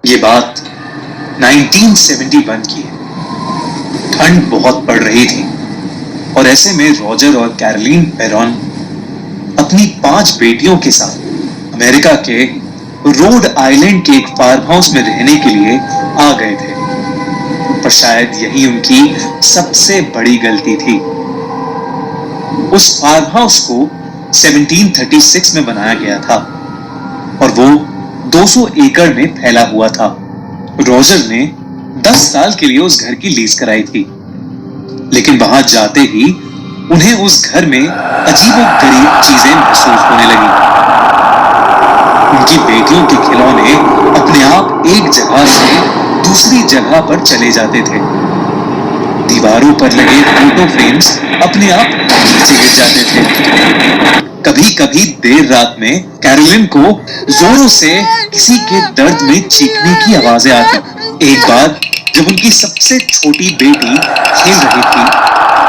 ये बात 1971 की है। ठंड बहुत पड़ रही थी और ऐसे में रॉजर और कैरोलिन पेरोन अपनी 5 बेटियों के साथ अमेरिका के रोड आइलैंड के एक फार्म हाउस में रहने के लिए आ गए थे। पर शायद यही उनकी सबसे बड़ी गलती थी। उस फार्म हाउस को 1736 में बनाया गया था और वो 200 एकड़ में फैला हुआ था। रॉजर ने 10 साल के लिए उस घर की लीज कराई थी, लेकिन वहां जाते ही उन्हें उस घर में अजीबोगरीब चीजें महसूस होने लगी। उनकी बेटियों के खिलौने अपने आप एक जगह से दूसरी जगह पर चले जाते थे। दीवारों पर लगे फोटो फ्रेम्स अपने आप नीचे गिर जाते थे। कभी कभी देर रात में कैरोलिन को जोरों से किसी के दर्द में चीखने की आवाजें आती। एक बार जब उनकी सबसे छोटी बेटी खेल रही थी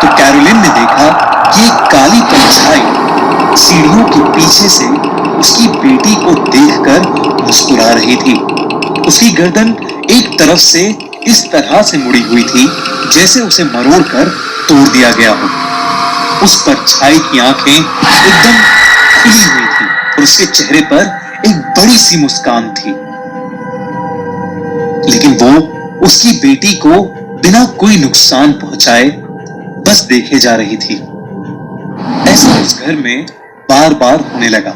तो कैरोलिन ने देखा कि एक काली परछाई सीढ़ियों के पीछे से उसकी बेटी को देखकर मुस्कुरा रही थी। उसकी गर्दन एक तरफ से इस तरह से मुड़ी हुई थी जैसे उसे मरोड़कर तोड़ दिया गया हो। उस परछाई की आंखें एकदम खुली हुई थी और उसके चेहरे पर एक बड़ी सी मुस्कान थी, लेकिन वो उसकी बेटी को बिना कोई नुकसान पहुंचाए बस देखे जा रही थी। ऐसा उस घर में बार बार होने लगा।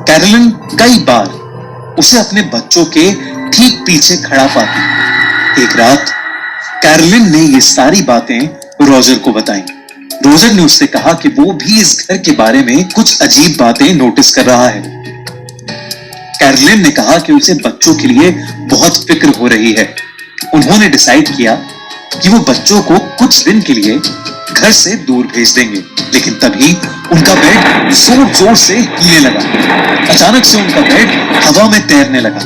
कैरोलिन कई बार उसे अपने बच्चों के ठीक पीछे खड़ा पाती। एक रात कैरोलिन ने ये सारी बातें रॉजर को बताई। रॉजर ने उससे कहा कि वो भी इस घर के बारे में कुछ अजीब बातें नोटिस कर रहा है। कैरोलिन ने कहा कि उसे बच्चों के लिए बहुत फिक्र हो रही है। उन्होंने डिसाइड किया कि वो बच्चों को कुछ दिन के लिए घर से दूर भेज देंगे, लेकिन तभी उनका बेड जोर जोर से हिलने लगा। अचानक से उनका बेड हवा में तैरने लगा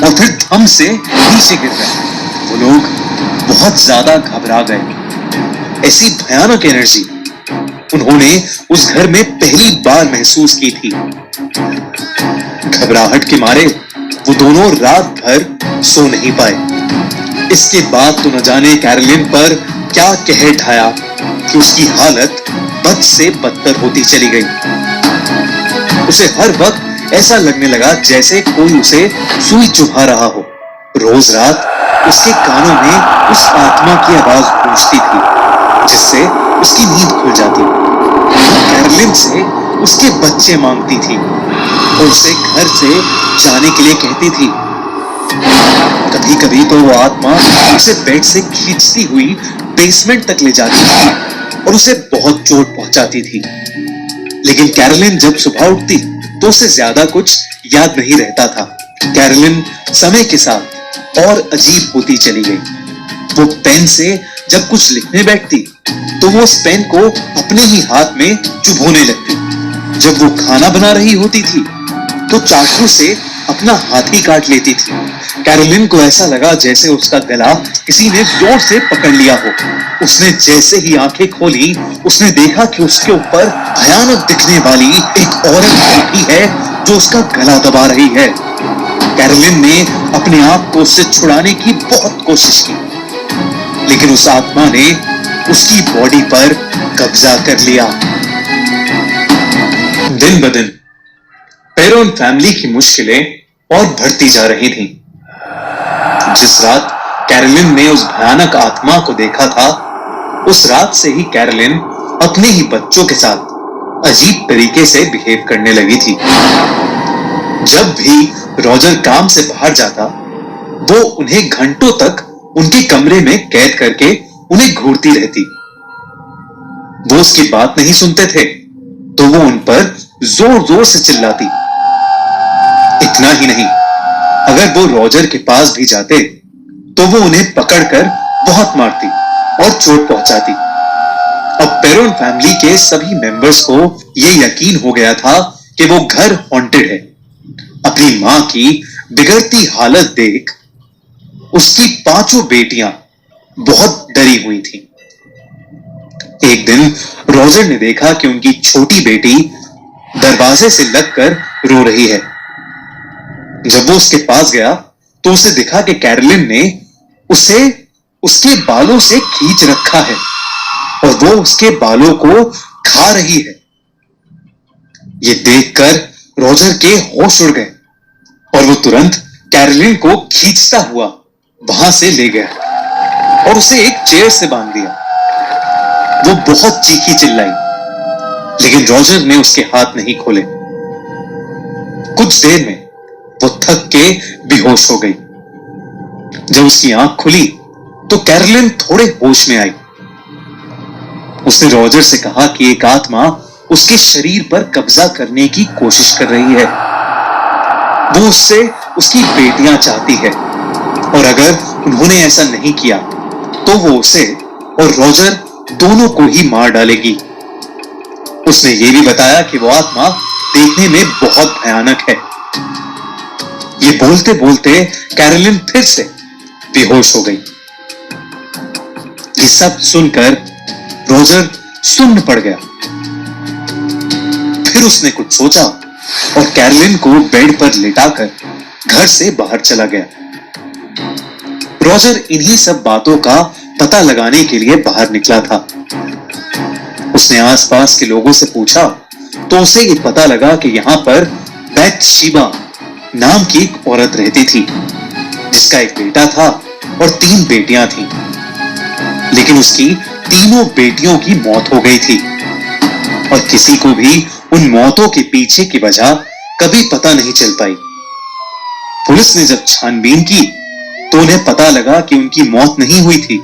और फिर धम से नीचे गिर गया। वो लोग बहुत ज्यादा घबरा गए। ऐसी भयानक एनर्जी उन्होंने उस घर में पहली बार महसूस की थी। घबराहट के मारे वो दोनों रात भर सो नहीं पाए। इसके बाद तो न जाने कैरोलिन पर क्या कहर ढाया कि उसकी हालत बद से बदतर होती चली गई। उसे हर वक्त ऐसा लगने लगा जैसे कोई उसे सुई चुभा रहा हो। रोज रात उसके कानों में उस आत्मा की आवाज गूंजती थी जिससे उसकी नींद खुल जाती। कैरोलिन से उसके बच्चे मांगती थी और उसे घर से जाने के लिए कहती थी। कभी कभी तो वो आत्मा उसे बेड से खींचती हुई बेसमेंट तक ले जाती थी और उसे बहुत चोट पहुंचाती थी। लेकिन कैरोलिन जब सुबह उठती तो उसे ज्यादा कुछ याद नहीं रहता था। कैरोलिन समय के साथ और अजीब होती चली गई। वो पेन से जब कुछ लिखने बैठती तो वो उस पेन को अपने ही हाथ में चुभोने लगती। जब वो खाना बना रही होती थी तो चाकू से अपना हाथ ही काट लेती थी। कैरोलिन को ऐसा लगा जैसे उसका गला किसी ने जोर से पकड़ लिया हो। उसने जैसे ही आंखें खोली उसने देखा कि उसके ऊपर भयानक दिखने वाली एक औरत बैठी है जो उसका गला दबा रही है। कैरोलिन ने अपने आप को उससे छुड़ाने की बहुत कोशिश की, लेकिन उस आत्मा ने उसकी बॉडी पर कब्जा कर लिया। दिन ब दिन पेरोन फैमिली की मुश्किलें और बढ़ती जा रही थीं। जिस रात कैरोलिन ने उस भयानक आत्मा को देखा था, उस रात से ही कैरोलिन अपने ही बच्चों के साथ अजीब तरीके से बिहेव करने लगी थी। जब भी रॉजर काम से बाहर जाता, वो उन्हें घंटों तक उनके कमरे में कैद करके उन्हें घूरती रहती। वो उसकी बात नहीं सुनते थे तो वो उन पर जोर जोर से चिल्लाती। इतना ही नहीं, अगर वो रॉजर के पास भी जाते तो वो उन्हें पकड़कर बहुत मारती और चोट पहुंचाती। अब पेरोन फैमिली के सभी मेंबर्स को यह यकीन हो गया था कि वो घर हॉन्टेड है। अपनी मां की बिगड़ती हालत देख उसकी 5 बेटियां बहुत डरी हुई थीं। एक दिन रॉजर ने देखा कि उनकी छोटी बेटी दरवाजे से लगकर रो रही है। जब वो उसके पास गया तो उसे दिखा कि कैरोलिन ने उसे उसके बालों से खींच रखा है और वो उसके बालों को खा रही है। ये देखकर रॉजर के होश उड़ गए और वो तुरंत कैरोलिन को खींचता हुआ वहां से ले गया और उसे एक चेयर से बांध दिया। वो बहुत चीखी चिल्लाई, लेकिन रॉजर ने उसके हाथ नहीं खोले। कुछ देर में वो थक के बेहोश हो गई। जब उसकी आंख खुली तो कैरोलिन थोड़े होश में आई। उसने रॉजर से कहा कि एक आत्मा उसके शरीर पर कब्जा करने की कोशिश कर रही है। वो उससे उसकी बेटियां चाहती है और अगर उन्होंने ऐसा नहीं किया तो वो उसे और रॉजर दोनों को ही मार डालेगी। उसने ये भी बताया कि वो आत्मा देखने में बहुत भयानक है। ये बोलते बोलते कैरोलिन फिर से बेहोश हो गई। ये सब सुनकर रॉजर सुन्न पड़ गया। फिर उसने कुछ सोचा और कैरोलिन को बेड पर लिटाकर घर से बाहर चला गया। रॉजर इन्हीं सब बातों का पता लगाने के लिए बाहर निकला था। उसने आसपास के लोगों से पूछा तो उसे ये पता लगा कि यहां पर बैथशेबा नाम की एक औरत रहती थी, जिसका एक बेटा था और 3 बेटियां थीं। लेकिन उसकी तीनों बेटियों की मौत हो गई थी और किसी को भी उन मौतों के पीछे की वजह कभी पता नहीं चल पाई। पुलिस ने जब छानबीन की तो उन्हें पता लगा कि उनकी मौत नहीं हुई थी,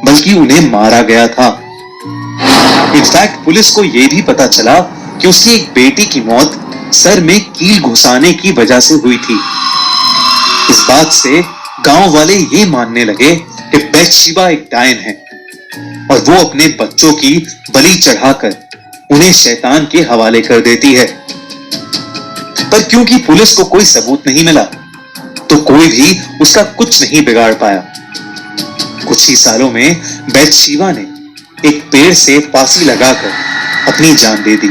बल्कि उन्हें मारा गया था। इनफैक्ट पुलिस को यह भी पता चला कि उसकी एक बेटी की मौत सर में कील घुसाने की वजह से हुई थी। इस बात से गांव वाले ये मानने लगे कि बैथशेबा एक डायन है और वो अपने बच्चों की बलि चढ़ाकर उन्हें शैतान के हवाले कर देती है। पर क्योंकि पुलिस को कोई सबूत नहीं मिला तो कोई भी उसका कुछ नहीं बिगाड़ पाया। कुछ ही सालों में बैथशेबा ने एक पेड़ से फांसी लगाकर अपनी जान दे दी।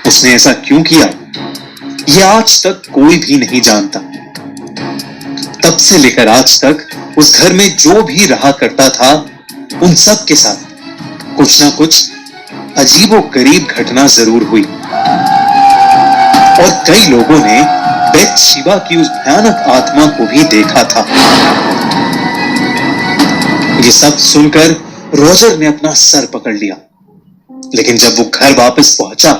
उसने ऐसा क्यों किया, यह आज तक कोई भी नहीं जानता। तब से लेकर आज तक उस घर में जो भी रहा करता था, उन सब के साथ कुछ ना कुछ अजीबोगरीब घटना जरूर हुई और कई लोगों ने बैथशेबा की उस भयानक आत्मा को भी देखा था। ये सब सुनकर रॉजर ने अपना सर पकड़ लिया, लेकिन जब वो घर वापस पहुंचा,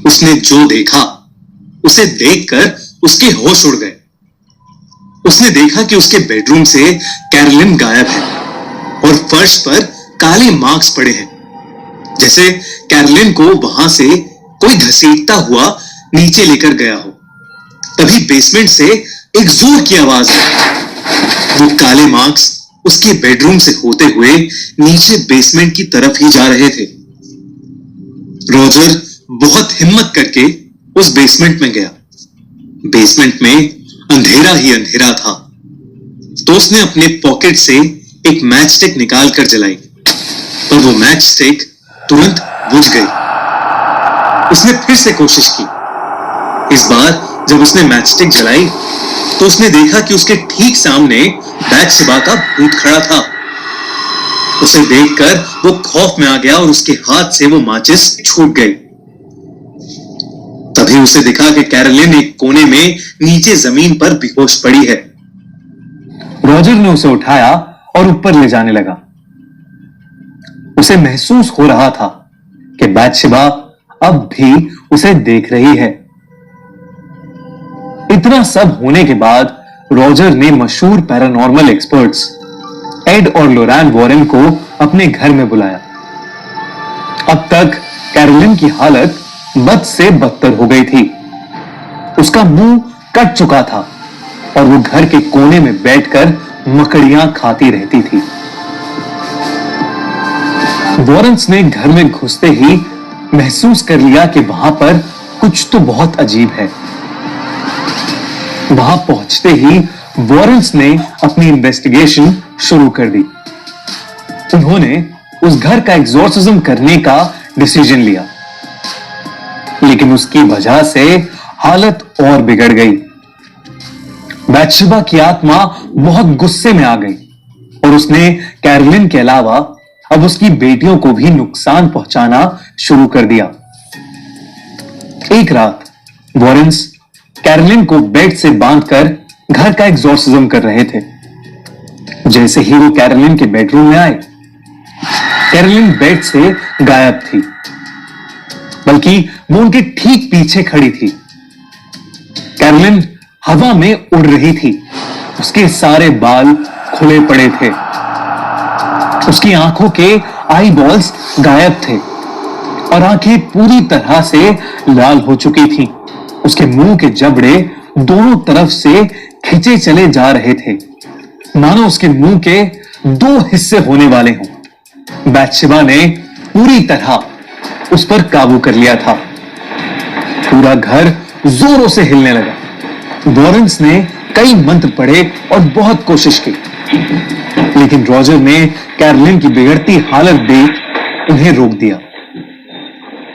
उसने जो देखा उसे देखकर उसके होश उड़ गए। उसने देखा कि उसके बेडरूम से कैरोलिन गायब है और फर्श पर काले मार्क्स पड़े हैं, जैसे कैरोलिन को वहां से कोई घसीटता हुआ नीचे लेकर गया हो। तभी बेसमेंट से एक जोर की आवाज आई। वो काले मार्क्स उसके बेडरूम से होते हुए नीचे बेसमेंट की तरफ ही जा रहे थे। रॉजर बहुत हिम्मत करके उस बेसमेंट में गया। बेसमेंट में अंधेरा ही अंधेरा था, तो उसने अपने पॉकेट से एक मैच स्टिक निकाल कर जलाई, पर वो मैच स्टिक तुरंत बुझ गई। उसने फिर से कोशिश की। इस बार जब उसने मैच स्टिक जलाई तो उसने देखा कि उसके ठीक सामने बैथशेबा का भूत खड़ा था। उसे देखकर वो खौफ में आ गया और उसके हाथ से वो माचिस छूट गई। तभी उसे दिखा कि कैरोलिन एक कोने में नीचे जमीन पर बेहोश पड़ी है। रॉजर ने उसे उठाया और ऊपर ले जाने लगा। उसे महसूस हो रहा था कि बैथशेबा अब भी उसे देख रही है। इतना सब होने के बाद रॉजर ने मशहूर पैरानॉर्मल एक्सपर्ट्स एड और लोरैन वॉरेन को अपने घर में बुलाया। अब तक कैरोलिन की हालत बद से बदतर हो गई थी। उसका मुंह कट चुका था और वो घर के कोने में बैठकर मकड़ियां खाती रहती थी। वॉरेन्स ने घर में घुसते ही महसूस कर लिया कि वहां पर कुछ तो बहुत अजीब है। वहां पहुंचते ही वॉरेन्स ने अपनी इन्वेस्टिगेशन शुरू कर दी। उन्होंने उस घर का एग्जॉर्सिज्म करने का डिसीजन लिया, लेकिन उसकी वजह से हालत और बिगड़ गई। बैथशेबा की आत्मा बहुत गुस्से में आ गई और उसने कैरोलिन के अलावा अब उसकी बेटियों को भी नुकसान पहुंचाना शुरू कर दिया। एक रात वॉरेन्स कैरोलिन को बेड से बांधकर घर का एग्जॉर्सिज्म कर रहे थे। जैसे ही वो कैरोलिन के बेडरूम में आए, कैरोलिन बेड से गायब थी, बल्कि वो उनके ठीक पीछे खड़ी थी। कैरोलिन हवा में उड़ रही थी, उसके सारे बाल खुले पड़े थे, उसकी आंखों के आई बॉल्स गायब थे और आंखें पूरी तरह से लाल हो चुकी थीं। उसके मुंह के जबड़े दोनों तरफ से खिंचे चले जा रहे थे, मानो उसके मुंह के दो हिस्से होने वाले हों। बैथशेबा ने पूरी तरह उस पर काबू कर लिया था। पूरा घर जोरों से हिलने लगा। वॉरेन्स ने कई मंत्र पढ़े और बहुत कोशिश की, लेकिन रॉजर ने कैरोलिन की बिगड़ती हालत देख उन्हें रोक दिया।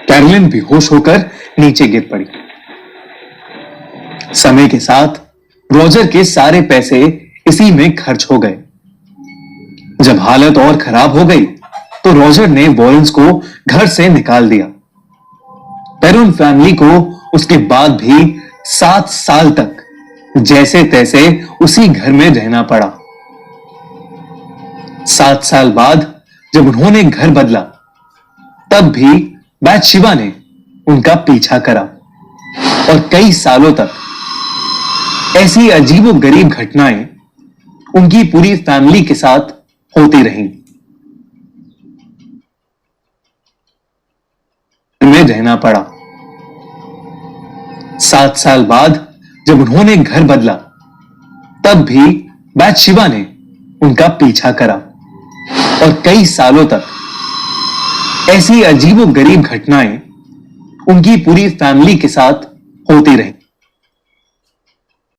कैरोलिन बेहोश होकर नीचे गिर पड़ी। समय के साथ रॉजर के सारे पैसे इसी में खर्च हो गए। जब हालत और खराब हो गई तो रॉजर ने वॉरेन्स को घर से निकाल दिया। पेरोन फैमिली को उसके बाद भी 7 साल तक जैसे तैसे उसी घर में रहना पड़ा। 7 साल बाद जब उन्होंने घर बदला, तब भी बैथशेबा ने उनका पीछा करा और कई सालों तक ऐसी अजीबोगरीब घटनाएं उनकी पूरी फैमिली के साथ होती रहीं। में रहना पड़ा। 7 साल बाद जब उन्होंने घर बदला, तब भी बैथशेबा ने उनका पीछा करा और कई सालों तक ऐसी अजीबोगरीब घटनाएं उनकी पूरी फैमिली के साथ होती रहीं।